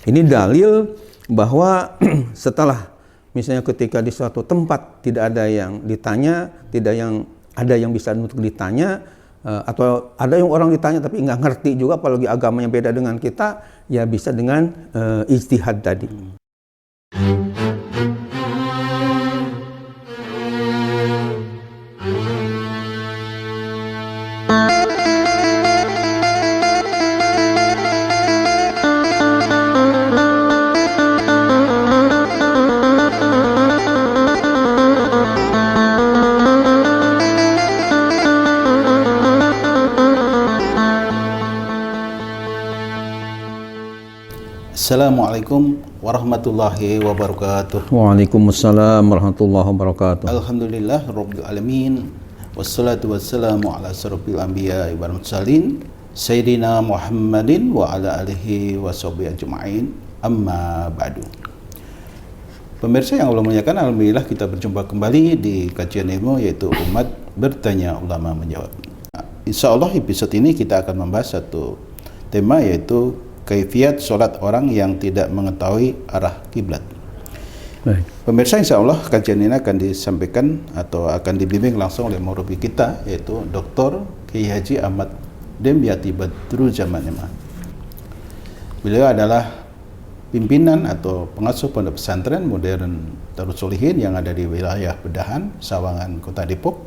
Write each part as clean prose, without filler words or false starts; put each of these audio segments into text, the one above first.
Ini dalil bahwa setelah misalnya ketika di suatu tempat tidak ada yang ditanya, ada yang bisa untuk ditanya, atau ada yang orang ditanya tapi nggak ngerti juga, apalagi agamanya beda dengan kita, ya bisa dengan ijtihad tadi. Assalamualaikum warahmatullahi wabarakatuh. Waalaikumsalam warahmatullahi wabarakatuh. Alhamdulillah rabbil alamin, wassalatu wassalamu ala asyrofil anbiya'i wal mursalin sayyidina Muhammadin wa ala alihi washabihi ajma'in, amma ba'du. Pemirsa yang Allah muliakan, alhamdulillah kita berjumpa kembali di kajian ilmu, yaitu Umat Bertanya Ulama Menjawab. Insyaallah episode ini kita akan membahas satu tema, yaitu kaifiat sholat orang yang tidak mengetahui arah kiblat. Baik. Pemirsa, insya Allah kajian ini akan disampaikan atau akan dibimbing langsung oleh murabi kita, yaitu Dr. Kiai Haji Ahmad Demyati Badruzaman Iman. Beliau adalah pimpinan atau pengasuh pondok pesantren modern Darus Sholihin yang ada di wilayah Bedahan, Sawangan, Kota Depok.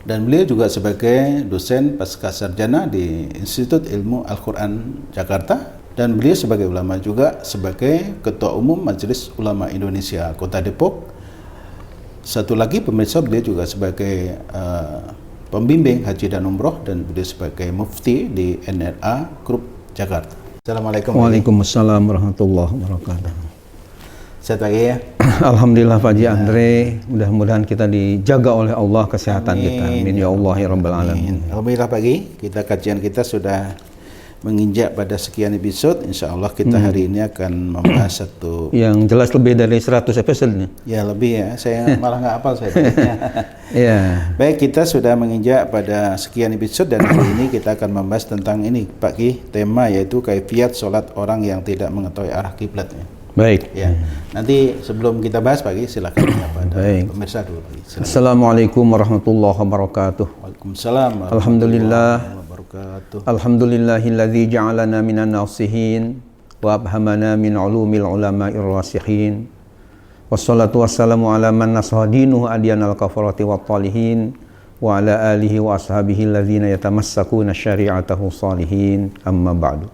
Dan beliau juga sebagai dosen pascasarjana di Institut Ilmu Al-Quran Jakarta. Dan beliau sebagai ulama juga sebagai Ketua Umum Majelis Ulama Indonesia Kota Depok. Satu lagi pemirsa, beliau juga sebagai pembimbing haji dan umroh, dan beliau sebagai mufti di NRA Group Jakarta. Assalamualaikum. Waalaikumsalam warahmatullahi wabarakatuh. Sehat lagi ya? Alhamdulillah Pak Haji Andre, mudah-mudahan kita dijaga oleh Allah kesehatan kita. Amin ya Allah ya rabbal alamin. Alhamdulillah pagi, kajian kita sudah menginjak pada sekian episode. Insya Allah kita hari ini akan membahas satu yang jelas lebih dari 100 episode nih. Ya lebih ya, saya malah nggak hafal saya. Ya. Baik, kita sudah menginjak pada sekian episode, dan hari ini kita akan membahas tentang ini Pak Ki, tema yaitu kaifiat sholat orang yang tidak mengetahui arah kiblatnya. Baik. Ya. Nanti sebelum kita bahas Pak Ki, silakan pada pemirsa dulu Pak Ki. Assalamualaikum warahmatullahi wabarakatuh. Waalaikumsalam. Alhamdulillah. Alhamdulillahilladzi ja'alana minan nasihin wa abhamana min ulumil ulama'ir rasihin. Wassalatu wassalamu ala man nasahadinuhu adyanal kafarati wat talihin wa ala alihi wa ashabihi alladzina yatamassakuna syari'atahu salihin, amma ba'du.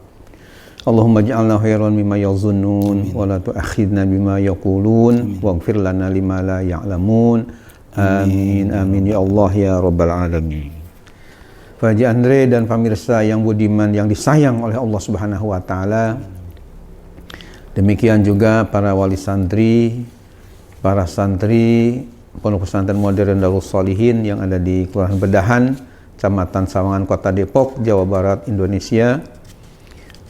Allahumma ij'alna khairan mimma yazunnun wa la tu'akhidna bima yaqulun waghfir lana lima la ya'lamun. Amin amin ya Allah ya rabbal alamin. Pak Haji Andre dan pemirsa yang budiman yang disayang oleh Allah Subhanahu wa taala. Demikian juga para wali santri, para santri Pondok Pesantren Modern Darus Sholihin yang ada di Kelurahan Bedahan, Kecamatan Sawangan, Kota Depok, Jawa Barat, Indonesia.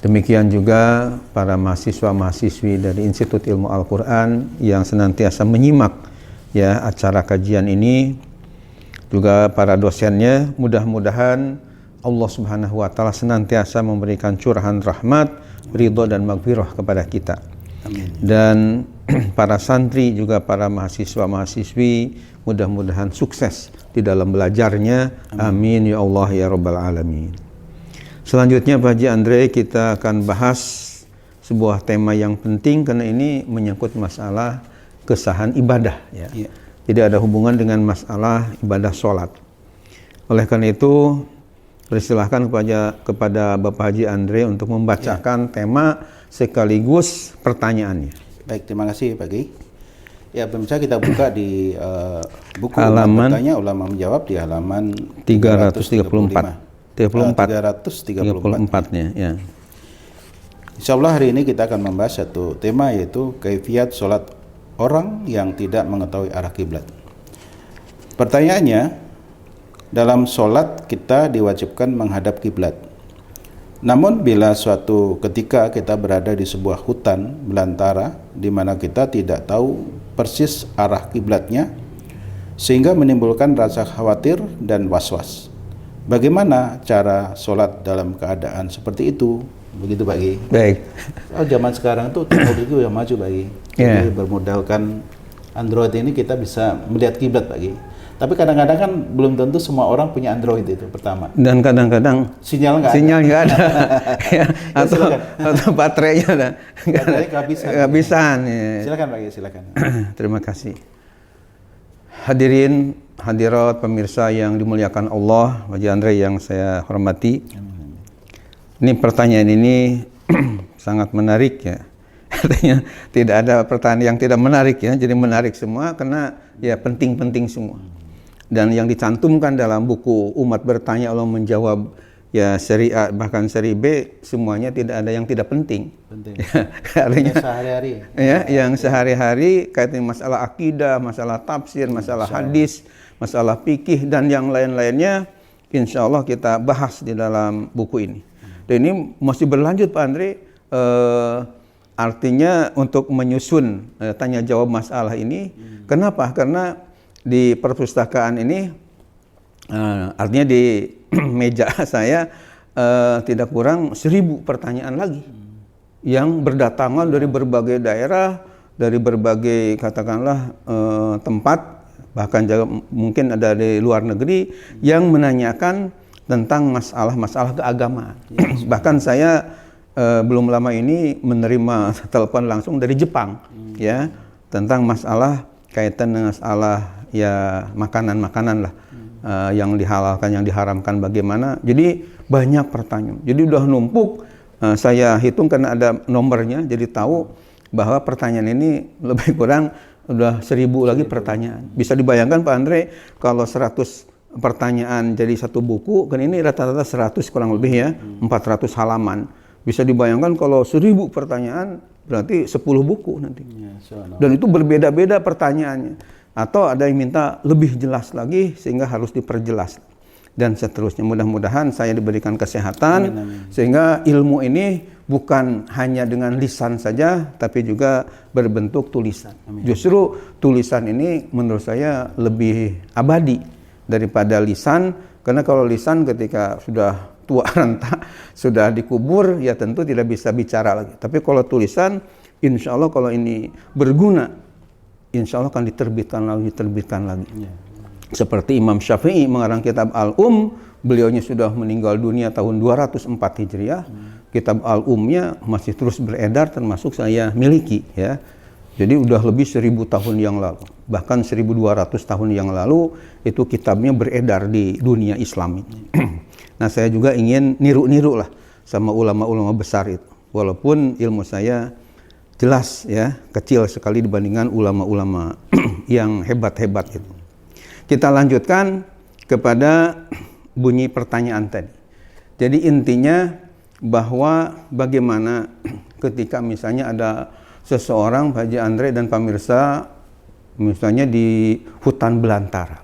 Demikian juga para mahasiswa-mahasiswi dari Institut Ilmu Al-Quran yang senantiasa menyimak ya acara kajian ini. Juga para dosennya, mudah-mudahan Allah Subhanahu wa taala senantiasa memberikan curahan rahmat, ridho dan maghfirah kepada kita. Amin. Dan para santri juga para mahasiswa-mahasiswi mudah-mudahan sukses di dalam belajarnya. Amin ya Allah ya rabbal alamin. Selanjutnya Pak Haji Andre, kita akan bahas sebuah tema yang penting karena ini menyangkut masalah kesahan ibadah ya. Yeah. Jadi ada hubungan dengan masalah ibadah sholat. Oleh karena itu, persilahkan kepada Bapak Haji Andre untuk membacakan tema sekaligus pertanyaannya. Baik, terima kasih Pak Ki. Ya, pemirsa, kita buka di buku halaman Bertanya Ulama Menjawab di halaman 334. 334-nya ya. Insyaallah hari ini kita akan membahas satu tema, yaitu kaifiat sholat orang yang tidak mengetahui arah kiblat. Pertanyaannya, dalam sholat kita diwajibkan menghadap kiblat. Namun bila suatu ketika kita berada di sebuah hutan belantara di mana kita tidak tahu persis arah kiblatnya, sehingga menimbulkan rasa khawatir dan was-was. Bagaimana cara sholat dalam keadaan seperti itu? Begitu Pak Ki. Baik. Oh, zaman sekarang tuh teknologi udah maju Pak Ki. Yeah. Jadi bermodalkan Android ini kita bisa melihat kiblat Pak Ki. Tapi kadang-kadang kan belum tentu semua orang punya Android itu pertama. Dan kadang-kadang Sinyal nggak ada. Ya, atau baterainya ada. Baterai kehabisan. Kehabisan. Ya. Silakan Pak Ki, silakan. Terima kasih. Hadirin, hadirat, pemirsa yang dimuliakan Allah, Haji Andre yang saya hormati. Ini pertanyaan ini sangat menarik ya. Artinya tidak ada pertanyaan yang tidak menarik ya. Jadi menarik semua karena ya penting-penting semua. Dan yang dicantumkan dalam buku Umat Bertanya Allah Menjawab ya seri A bahkan seri B semuanya tidak ada yang tidak penting. Penting. Ya, artinya sehari-hari. Ya, yang sehari-hari kaitan masalah akidah, masalah tafsir, masalah hadis, masalah fikih dan yang lain-lainnya insya Allah kita bahas di dalam buku ini. Dan ini masih berlanjut Pak Andre. Artinya untuk menyusun tanya jawab masalah ini. Kenapa? Karena di perpustakaan ini artinya di meja saya tidak kurang 1.000 pertanyaan lagi yang berdatangan dari berbagai daerah, dari berbagai katakanlah tempat, bahkan juga mungkin ada di luar negeri yang menanyakan tentang masalah-masalah keagamaan. Bahkan saya belum lama ini menerima telepon langsung dari Jepang ya tentang masalah kaitan dengan masalah ya makanan-makanan lah yang dihalalkan, yang diharamkan bagaimana. Jadi banyak pertanyaan. Jadi udah numpuk. Saya hitung karena ada nomornya, jadi tahu bahwa pertanyaan ini lebih kurang udah 1.000 lagi pertanyaan. Bisa dibayangkan Pak Andre kalau 100 pertanyaan jadi satu buku, kan ini rata-rata 100 kurang lebih ya, 400 halaman. Bisa dibayangkan kalau 1.000 pertanyaan berarti 10 buku nanti. Dan itu berbeda-beda pertanyaannya. Atau ada yang minta lebih jelas lagi sehingga harus diperjelas. Dan seterusnya. Mudah-mudahan saya diberikan kesehatan. Amin. Sehingga ilmu ini bukan hanya dengan lisan saja, tapi juga berbentuk tulisan. Amin. Justru tulisan ini menurut saya lebih abadi daripada lisan. Karena kalau lisan ketika sudah tua renta, sudah dikubur, ya tentu tidak bisa bicara lagi. Tapi kalau tulisan, insya Allah kalau ini berguna, insya Allah akan diterbitkan lagi. Ya. Seperti Imam Syafi'i mengarang kitab Al-Um, beliaunya sudah meninggal dunia tahun 204 Hijriah. Kitab Al-Umnya masih terus beredar, termasuk saya miliki ya. Jadi udah lebih 1.000 tahun yang lalu, bahkan 1.200 tahun yang lalu itu kitabnya beredar di dunia Islam ini. Nah, saya juga ingin niru-niru lah sama ulama-ulama besar itu. Walaupun ilmu saya jelas ya, kecil sekali dibandingkan ulama-ulama yang hebat-hebat itu. Kita lanjutkan kepada bunyi pertanyaan tadi. Jadi intinya bahwa bagaimana ketika misalnya ada seseorang, Pak Haji Andre dan pemirsa, misalnya di hutan belantara.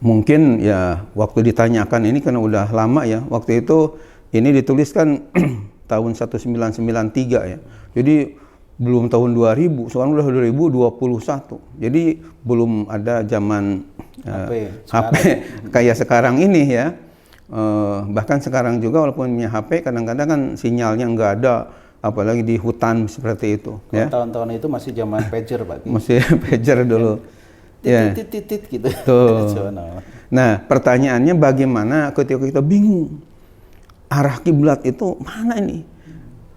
Mungkin ya waktu ditanyakan ini karena udah lama ya, waktu itu ini dituliskan tahun 1993 ya. Jadi belum tahun 2000, sekarang udah 2021. Jadi belum ada zaman HP kayak sekarang ini ya. Bahkan sekarang juga walaupun punya HP kadang-kadang kan sinyalnya nggak ada, apalagi di hutan seperti itu. Ya. Tahun-tahun itu masih zaman pager Pak. Masih pager dulu. Ya. Titit gitu. Tuh. Nah, pertanyaannya bagaimana ketika kita bingung arah kiblat itu mana ini?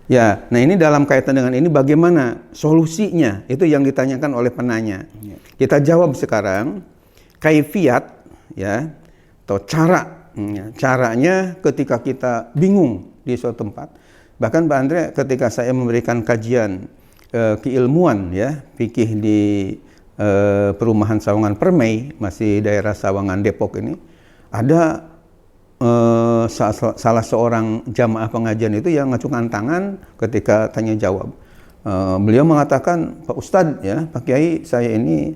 Ya, nah ini dalam kaitan dengan ini bagaimana solusinya? Itu yang ditanyakan oleh penanya. Ya. Kita jawab sekarang kaifiat ya atau cara. Caranya ketika kita bingung di suatu tempat. Bahkan Pak Andre ketika saya memberikan kajian keilmuan ya, fikih di perumahan Sawangan Permai, masih daerah Sawangan Depok ini, ada salah seorang jamaah pengajian itu yang ngacungkan tangan ketika tanya jawab. Beliau mengatakan, Pak Ustadz ya, Pak Kiai, saya ini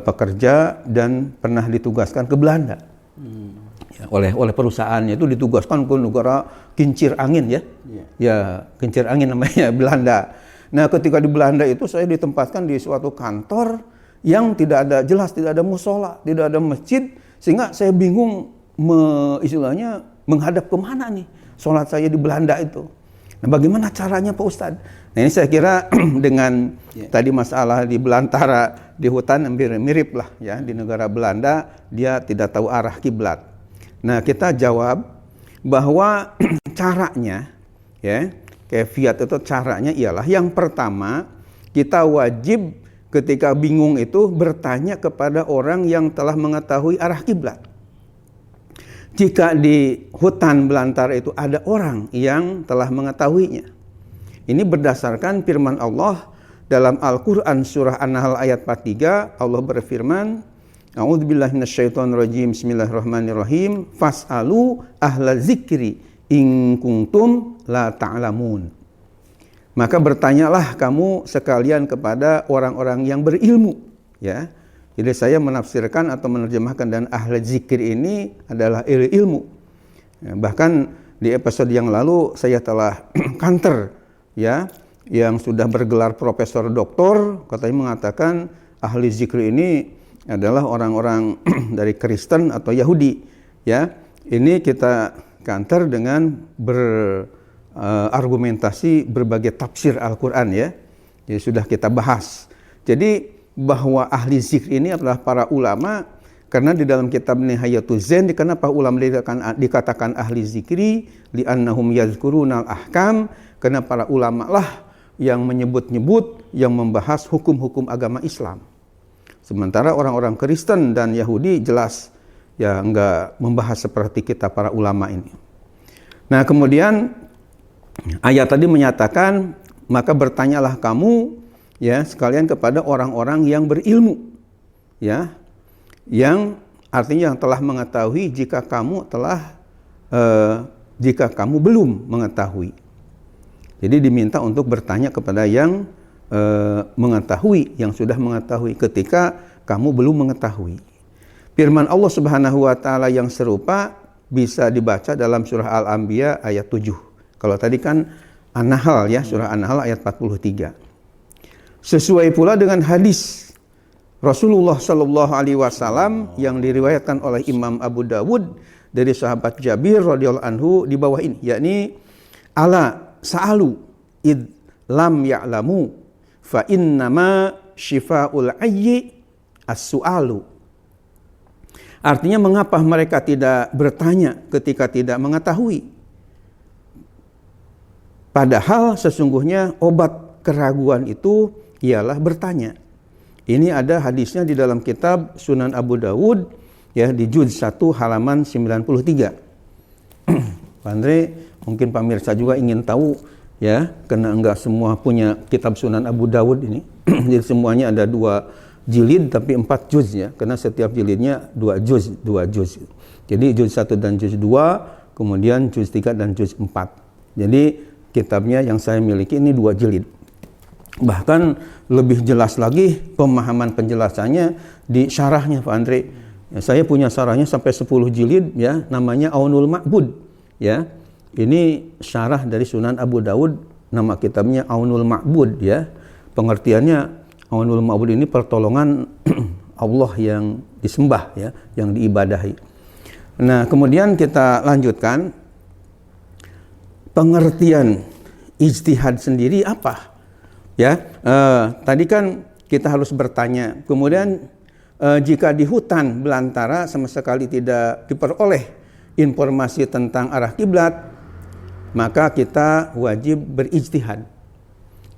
pekerja dan pernah ditugaskan ke Belanda. Ya, oleh perusahaannya itu ditugaskan ke negara kincir angin ya. Ya, kincir angin namanya Belanda. Nah, ketika di Belanda itu saya ditempatkan di suatu kantor yang tidak ada jelas, tidak ada musola, tidak ada masjid, sehingga saya bingung istilahnya menghadap kemana nih. sholat saya di Belanda itu. Nah, bagaimana caranya Pak Ustadz? Nah, ini saya kira dengan tadi masalah di belantara di hutan mirip lah ya, di negara Belanda dia tidak tahu arah kiblat. Nah, kita jawab bahwa caranya ya, kefiat itu caranya ialah yang pertama kita wajib ketika bingung itu bertanya kepada orang yang telah mengetahui arah kiblat. Jika di hutan belantara itu ada orang yang telah mengetahuinya. Ini berdasarkan firman Allah dalam Al-Quran surah An-Nahl ayat 43. Allah berfirman, A'udzubillahi minasyaitonirrajim, bismillahirrahmanirrahim, fas'alu ahla zikri in kuntum la ta'lamun. Maka bertanyalah kamu sekalian kepada orang-orang yang berilmu, ya. Jadi saya menafsirkan atau menerjemahkan dan ahli zikir ini adalah ilmu. Ya, bahkan di episode yang lalu saya telah kanter ya, yang sudah bergelar profesor doktor, katanya mengatakan ahli zikir ini adalah orang-orang dari Kristen atau Yahudi. Ya, ini kita kanter dengan berargumentasi berbagai tafsir Al-Quran ya. Jadi sudah kita bahas. Jadi bahwa ahli zikir ini adalah para ulama, karena di dalam kitab Nihayatul Zain, kenapa ulama dikatakan ahli zikri, li'annahum yazkurunal ahkam, karena para ulama lah yang menyebut-nyebut, yang membahas hukum-hukum agama Islam. Sementara orang-orang Kristen dan Yahudi jelas ya enggak membahas seperti kita para ulama ini. Nah, kemudian ayat tadi menyatakan, maka bertanyalah kamu ya sekalian kepada orang-orang yang berilmu, ya, yang artinya yang telah mengetahui jika kamu belum mengetahui. Jadi diminta untuk bertanya kepada yang mengetahui, yang sudah mengetahui ketika kamu belum mengetahui. Firman Allah Subhanahu wa taala yang serupa bisa dibaca dalam surah Al-Anbiya ayat 7. Kalau tadi kan An-Nahl ya, surah An-Nahl ayat 43. Sesuai pula dengan hadis Rasulullah Shallallahu Alaihi Wasallam yang diriwayatkan oleh Imam Abu Dawud dari sahabat Jabir radhiyallahu anhu di bawah ini, yakni ala sa'alu id lam ya'lamu fa innama syifa'ul ayyi as-su'alu. Artinya mengapa mereka tidak bertanya ketika tidak mengetahui? Padahal sesungguhnya obat keraguan itu ialah bertanya. Ini ada hadisnya di dalam kitab Sunan Abu Dawud ya, di juz 1 halaman 93. Pak Andre, mungkin pemirsa juga ingin tahu ya, karena enggak semua punya kitab Sunan Abu Dawud ini. Jadi semuanya ada 2 jilid tapi 4 juz ya, karena setiap jilidnya 2 juz. Jadi juz 1 dan juz 2, kemudian juz 3 dan juz 4. Jadi kitabnya yang saya miliki ini 2 jilid. Bahkan lebih jelas lagi pemahaman penjelasannya di syarahnya Pak Andre. Ya, saya punya syarahnya sampai 10 jilid ya, namanya Aunul Ma'bud ya. Ini syarah dari Sunan Abu Dawud, nama kitabnya Aunul Ma'bud ya. Pengertiannya Aunul Ma'bud ini pertolongan Allah yang disembah ya, yang diibadahi. Nah, kemudian kita lanjutkan pengertian ijtihad sendiri apa? Ya, tadi kan kita harus bertanya. Kemudian jika di hutan belantara sama sekali tidak diperoleh informasi tentang arah kiblat, maka kita wajib berijtihad.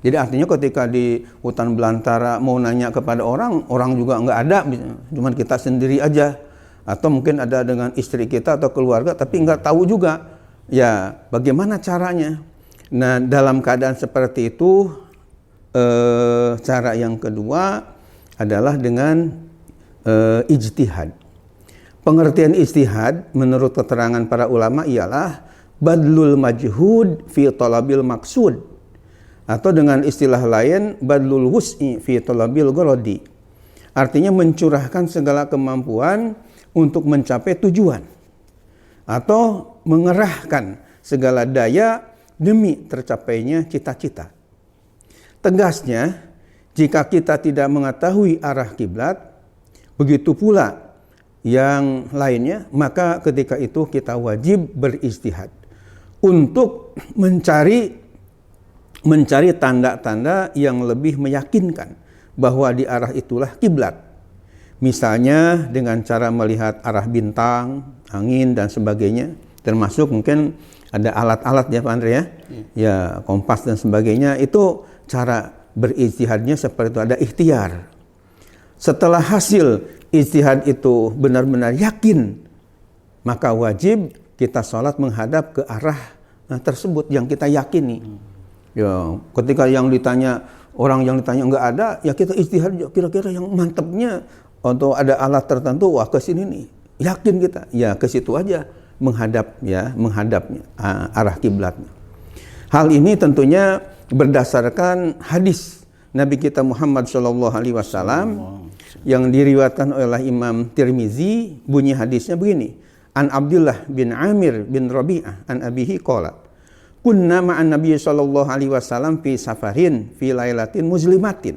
Jadi artinya ketika di hutan belantara mau nanya kepada orang juga nggak ada, cuman kita sendiri aja, atau mungkin ada dengan istri kita atau keluarga, tapi nggak tahu juga. Ya, bagaimana caranya? Nah, dalam keadaan seperti itu, cara yang kedua adalah dengan ijtihad. Pengertian ijtihad menurut keterangan para ulama ialah badlul majhud fi talabil maksud, atau dengan istilah lain badlul wus'i fi talabil gharadi. Artinya mencurahkan segala kemampuan untuk mencapai tujuan, atau mengerahkan segala daya demi tercapainya cita-cita. Tegasnya, jika kita tidak mengetahui arah kiblat, begitu pula yang lainnya, maka ketika itu kita wajib berijtihad. untuk mencari tanda-tanda yang lebih meyakinkan bahwa di arah itulah kiblat. Misalnya dengan cara melihat arah bintang, angin dan sebagainya, termasuk mungkin ada alat-alat ya Pak Andre ya. Ya, kompas dan sebagainya, itu cara berijtihadnya seperti itu, ada ikhtiar. Setelah hasil ijtihad itu benar-benar yakin, maka wajib kita sholat menghadap ke arah tersebut yang kita yakini. Ya, ketika orang yang ditanya enggak ada, ya kita ijtihad kira-kira yang mantepnya atau ada alat tertentu, wah ke sini nih, yakin kita, ya ke situ aja menghadapnya arah kiblatnya. Hal ini tentunya berdasarkan hadis Nabi kita Muhammad SAW yang diriwayatkan oleh Imam Tirmizi. Bunyi hadisnya begini: An Abdullah bin Amir bin Rabi'ah an abihi qala kunna ma'an Nabi sallallahu alaihi wasallam fi safarin fi lailatin muzlimatin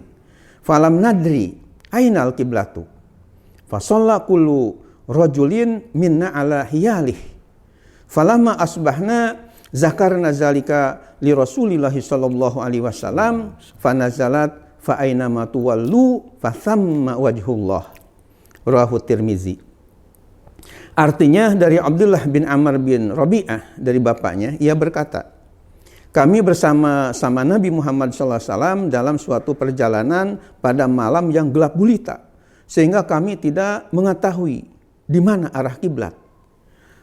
falam nadri ainal kiblatu fa shalla kullu rajulin minna ala hiyalih falamma asbahna zakarna zalika li Rasulillah sallallahu alaihi wasallam fa nazalat fa aina ma tuwallu fa thamma wajhullah. Rawahu Tirmizi. Artinya dari Abdullah bin Amr bin Rabi'ah, dari bapaknya, ia berkata, kami bersama-sama Nabi Muhammad SAW dalam suatu perjalanan pada malam yang gelap gulita, sehingga kami tidak mengetahui di mana arah kiblat.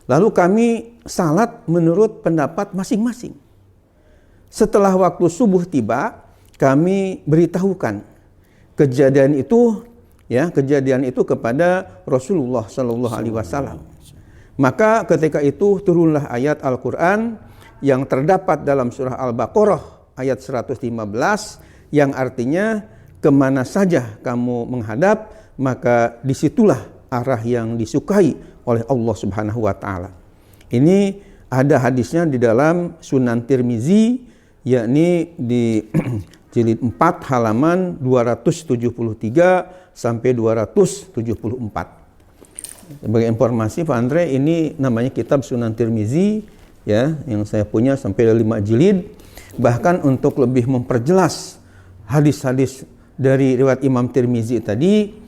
Lalu kami salat menurut pendapat masing-masing. Setelah waktu subuh tiba, kami beritahukan kejadian itu kepada Rasulullah Sallallahu Alaihi Wasallam. Maka ketika itu turunlah ayat Al-Quran yang terdapat dalam surah Al-Baqarah ayat 115 yang artinya kemana saja kamu menghadap maka disitulah arah yang disukai oleh Allah Subhanahu Wa Taala. Ini ada hadisnya di dalam Sunan Tirmizi, yakni di jilid 4 halaman 273 sampai 274. Sebagai informasi Pak Andre, ini namanya kitab Sunan Tirmizi ya, yang saya punya sampai 5 jilid. Bahkan untuk lebih memperjelas hadis-hadis dari riwayat Imam Tirmizi tadi,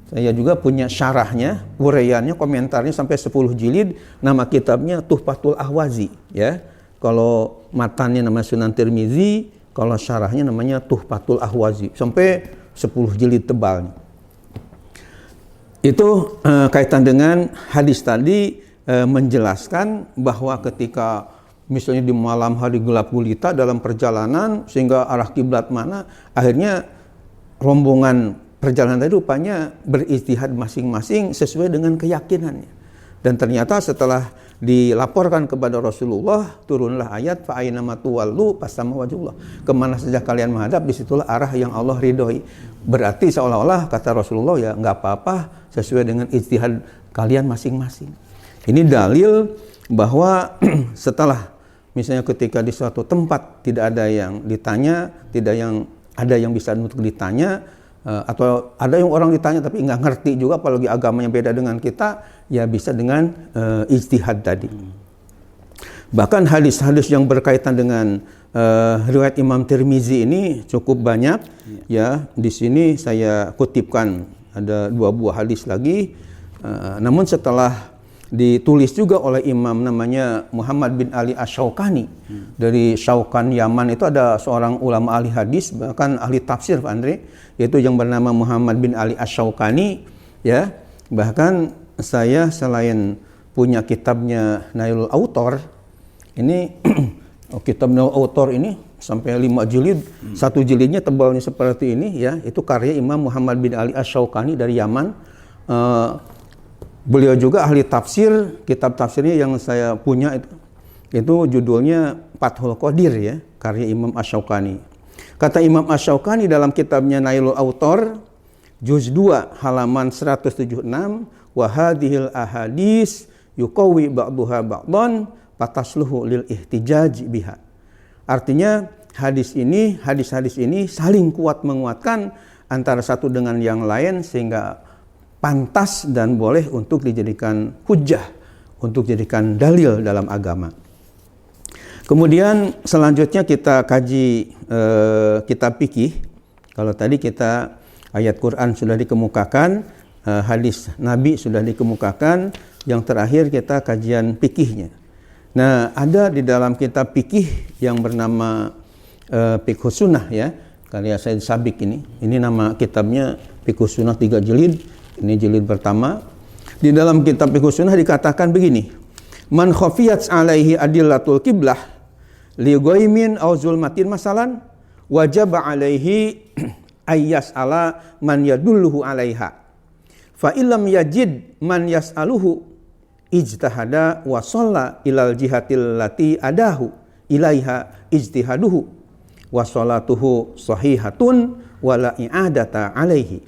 saya juga punya syarahnya, uraiannya, komentarnya sampai 10 jilid. Nama kitabnya Tuhfatul Ahwazi ya. Kalau matannya nama Sunan Tirmizi, kalau syarahnya namanya Tuhfatul Ahwazi, sampai 10 jilid tebalnya. Itu kaitan dengan hadis tadi, menjelaskan bahwa ketika misalnya di malam hari gelap gulita dalam perjalanan sehingga arah kiblat mana, akhirnya rombongan perjalanan tadi rupanya berijtihad masing-masing sesuai dengan keyakinannya. Dan ternyata setelah dilaporkan kepada Rasulullah, turunlah ayat fa aina ma tuwallu fasamma wajhullah. Kemana saja kalian menghadap, disitulah arah yang Allah ridhoi. Berarti seolah-olah kata Rasulullah, ya nggak apa-apa, sesuai dengan ijtihad kalian masing-masing. Ini dalil bahwa setelah misalnya ketika di suatu tempat tidak ada yang ditanya, ada yang bisa untuk ditanya, atau ada yang orang ditanya tapi nggak ngerti juga, apalagi agamanya beda dengan kita, ya bisa dengan ijtihad tadi. Bahkan hadis-hadis yang berkaitan dengan riwayat Imam Tirmizi ini cukup banyak ya. Di sini saya kutipkan ada 2 buah hadis lagi. Namun setelah ditulis juga oleh imam namanya Muhammad bin Ali Asy-Syaukani dari Syaukan Yaman, itu ada seorang ulama ahli hadis bahkan ahli tafsir Pak Andre, yaitu yang bernama Muhammad bin Ali Asy-Syaukani ya. Bahkan saya selain punya kitabnya Nailul Autor ini kitab Nailul Autor ini sampai 5 jilid, 1 jilidnya tebalnya seperti ini ya, itu karya Imam Muhammad bin Ali Asy-Syaukani dari Yaman. Beliau juga ahli tafsir. Kitab tafsirnya yang saya punya itu judulnya Fathul Qadir ya, karya Imam Asy-Syaukani. Kata Imam Asy-Syaukani dalam kitabnya Nailul Autor juz 2 halaman 176, wa hadhil ahadits yuqawi ba'daha ba'dan fatasluhu lil ihtijaj biha. Artinya hadis ini saling kuat menguatkan antara satu dengan yang lain sehingga pantas dan boleh untuk dijadikan hujjah, untuk dijadikan dalil dalam agama. Kemudian selanjutnya kita kaji kitab fikih. Kalau tadi kita ayat Quran sudah dikemukakan, hadis Nabi sudah dikemukakan, yang terakhir kita kajian fikihnya. Nah, ada di dalam kitab fikih yang bernama Fiqh Sunnah ya, karya Said Sabiq ini. Ini nama kitabnya Fiqh Sunnah 3 jilid. Ini jilid pertama. Di dalam kitab Fiqh Sunnah dikatakan begini. Man khafiyat alaihi adillatul qiblah li ghaimin aw zulmatin masalan wajib alaihi ayyas ala man yadulluhu alaiha. Fa illam yajid man yas'aluhu ijtahada wa shalla ilal jihatil lati adahu ilaiha ijtihaduhu wa sholatuhu sahihatun wala i'adata alaihi.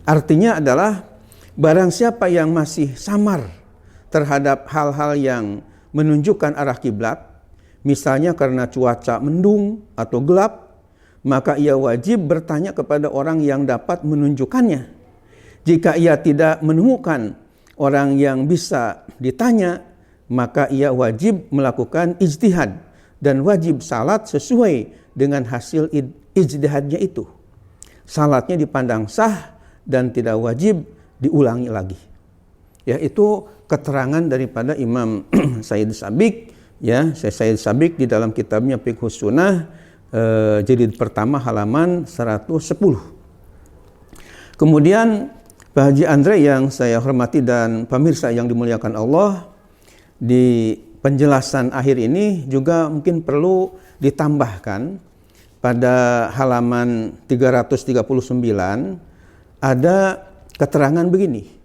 Artinya adalah barang siapa yang masih samar terhadap hal-hal yang menunjukkan arah kiblat, misalnya karena cuaca mendung atau gelap, maka ia wajib bertanya kepada orang yang dapat menunjukkannya. Jika ia tidak menemukan orang yang bisa ditanya, maka ia wajib melakukan ijtihad dan wajib salat sesuai dengan hasil ijtihadnya itu. Salatnya dipandang sah dan tidak wajib diulangi lagi. Ya, itu keterangan daripada Imam Said Sabiq ya, Said Sabiq di dalam kitabnya Fiqh Sunnah jilid pertama halaman 110. Kemudian Pak Haji Andre yang saya hormati dan pemirsa yang dimuliakan Allah, di penjelasan akhir ini juga mungkin perlu ditambahkan pada halaman 339 ada keterangan begini.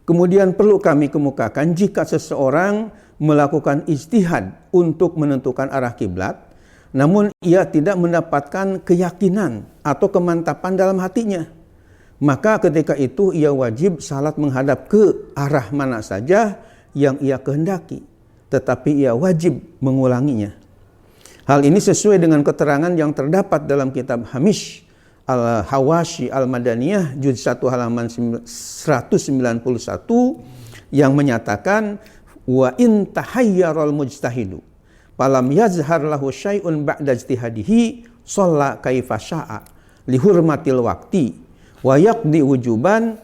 Kemudian perlu kami kemukakan jika seseorang melakukan ijtihad untuk menentukan arah kiblat, namun ia tidak mendapatkan keyakinan atau kemantapan dalam hatinya, maka ketika itu ia wajib salat menghadap ke arah mana saja yang ia kehendaki, tetapi ia wajib mengulanginya. Hal ini sesuai dengan keterangan yang terdapat dalam kitab Hamish Al-Hawashi Al-Madaniyah juz 1 halaman 191 yang menyatakan wa in tahayyaral mujtahidu falam yazhar lahu syai'un ba'da ijtihadihi shalla kaifa syaa li hurmatil waqti wa yaqdi wujuban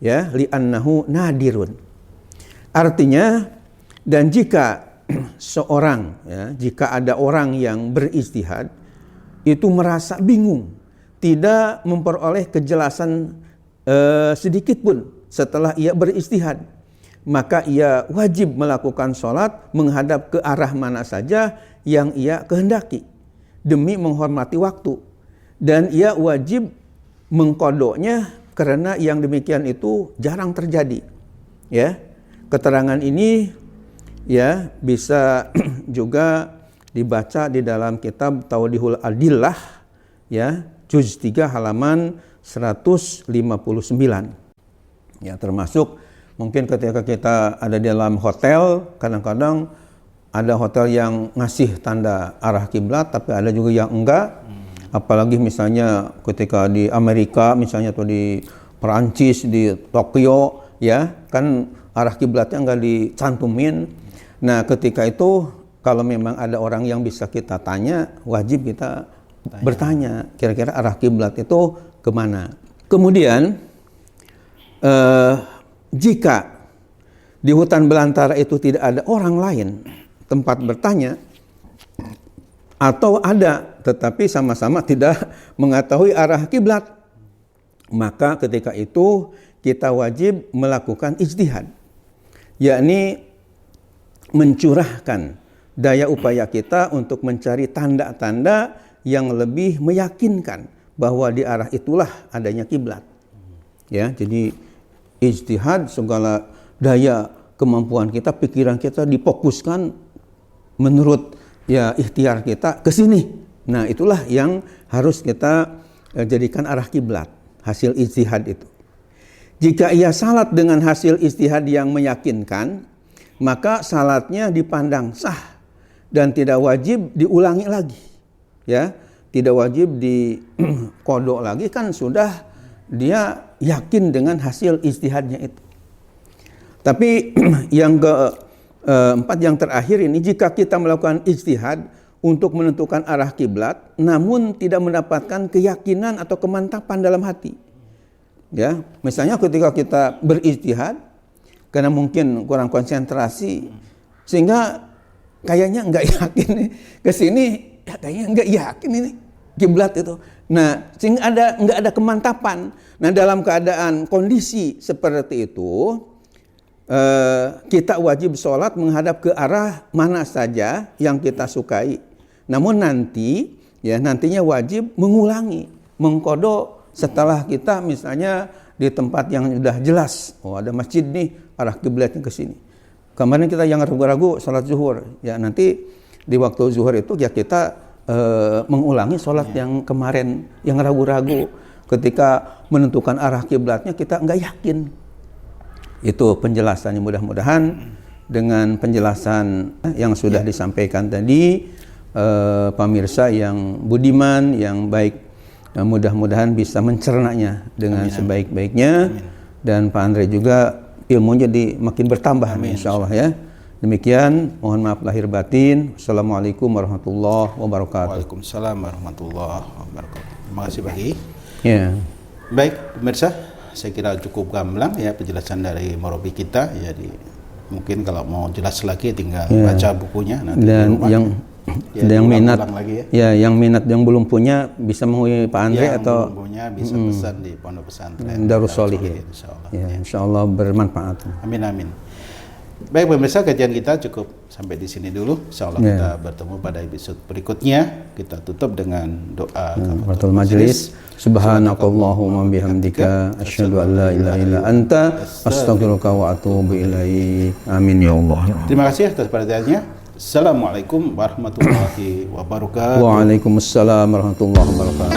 ya li'annahu nadirun. Artinya, dan jika seorang ya, jika ada orang yang berijtihad itu merasa bingung, tidak memperoleh kejelasan sedikit pun setelah ia berijtihad, maka ia wajib melakukan sholat menghadap ke arah mana saja yang ia kehendaki demi menghormati waktu, dan ia wajib mengkodoknya karena yang demikian itu jarang terjadi. Ya, keterangan ini ya bisa juga dibaca di dalam kitab Tawdihul Adillah ya, juz 3 halaman 159. Ya, termasuk mungkin ketika kita ada di dalam hotel, kadang-kadang ada hotel yang ngasih tanda arah kiblat, tapi ada juga yang enggak. Apalagi misalnya ketika di Amerika misalnya atau di Perancis, di Tokyo ya, kan arah kiblatnya enggak dicantumin. Nah, ketika itu kalau memang ada orang yang bisa kita tanya, wajib kita bertanya kira-kira arah kiblat itu kemana. Kemudian jika di hutan belantara itu tidak ada orang lain tempat bertanya, atau ada tetapi sama-sama tidak mengetahui arah kiblat, maka ketika itu kita wajib melakukan ijtihad, yakni mencurahkan daya upaya kita untuk mencari tanda-tanda yang lebih meyakinkan bahwa di arah itulah adanya kiblat. Ya, jadi ijtihad, segala daya kemampuan kita, pikiran kita difokuskan menurut ya ikhtiar kita ke sini. Nah, itulah yang harus kita jadikan arah kiblat, hasil ijtihad itu. Jika ia salat dengan hasil ijtihad yang meyakinkan, maka salatnya dipandang sah dan tidak wajib diulangi lagi. Ya, tidak wajib dikodok lagi, kan sudah dia yakin dengan hasil ijtihadnya itu. Tapi yang 4 yang terakhir ini, jika kita melakukan ijtihad untuk menentukan arah kiblat, namun tidak mendapatkan keyakinan atau kemantapan dalam hati. Ya, misalnya ketika kita berijtihad, karena mungkin kurang konsentrasi, sehingga kayaknya nggak yakin nih ke sini, ya kayaknya nggak yakin ini kiblat itu. Nah, sehingga nggak ada kemantapan. Nah, dalam keadaan kondisi seperti itu, kita wajib sholat menghadap ke arah mana saja yang kita sukai. Namun nantinya wajib mengulangi, mengkodok setelah kita misalnya di tempat yang sudah jelas, oh ada masjid nih, arah kiblatnya ke sini. Kemarin kita yang ragu-ragu sholat zuhur, ya nanti di waktu zuhur itu ya kita mengulangi sholat yang kemarin yang ragu-ragu. Ketika menentukan arah kiblatnya kita nggak yakin. Itu penjelasannya, mudah-mudahan dengan penjelasan yang sudah disampaikan tadi, pemirsa yang budiman, yang baik, mudah-mudahan bisa mencernanya dengan sebaik-baiknya. Dan Pak Andre juga ilmunya jadi makin bertambah, insya Allah ya. Demikian, mohon maaf lahir batin. Assalamualaikum warahmatullahi wabarakatuh. Waalaikumsalam warahmatullahi wabarakatuh. Terima kasih Pak Kiai. Ya. Baik pemirsa, saya kira cukup gamblang ya penjelasan dari murabi kita. Jadi mungkin kalau mau jelas lagi tinggal baca bukunya nanti. Dan yang minat lagi yang minat yang belum punya bisa menghubungi Pak Andre atau belum punya bisa pesan di Pondok Pesantren Darus Sholihin. Insyaallah bermanfaat. Amin amin. Baik pemirsa, kajian kita cukup sampai di sini dulu. Insyaallah kita bertemu pada episode berikutnya. Kita tutup dengan doa kafaratul majlis. Subhanakallahumma bihamdika asyhadu an la ilaha illa anta astaghfiruka wa atubu ilaik. Amin ya Allah. Terima kasih atas perhatiannya. Assalamualaikum warahmatullahi wabarakatuh. Waalaikumsalam warahmatullahi wabarakatuh.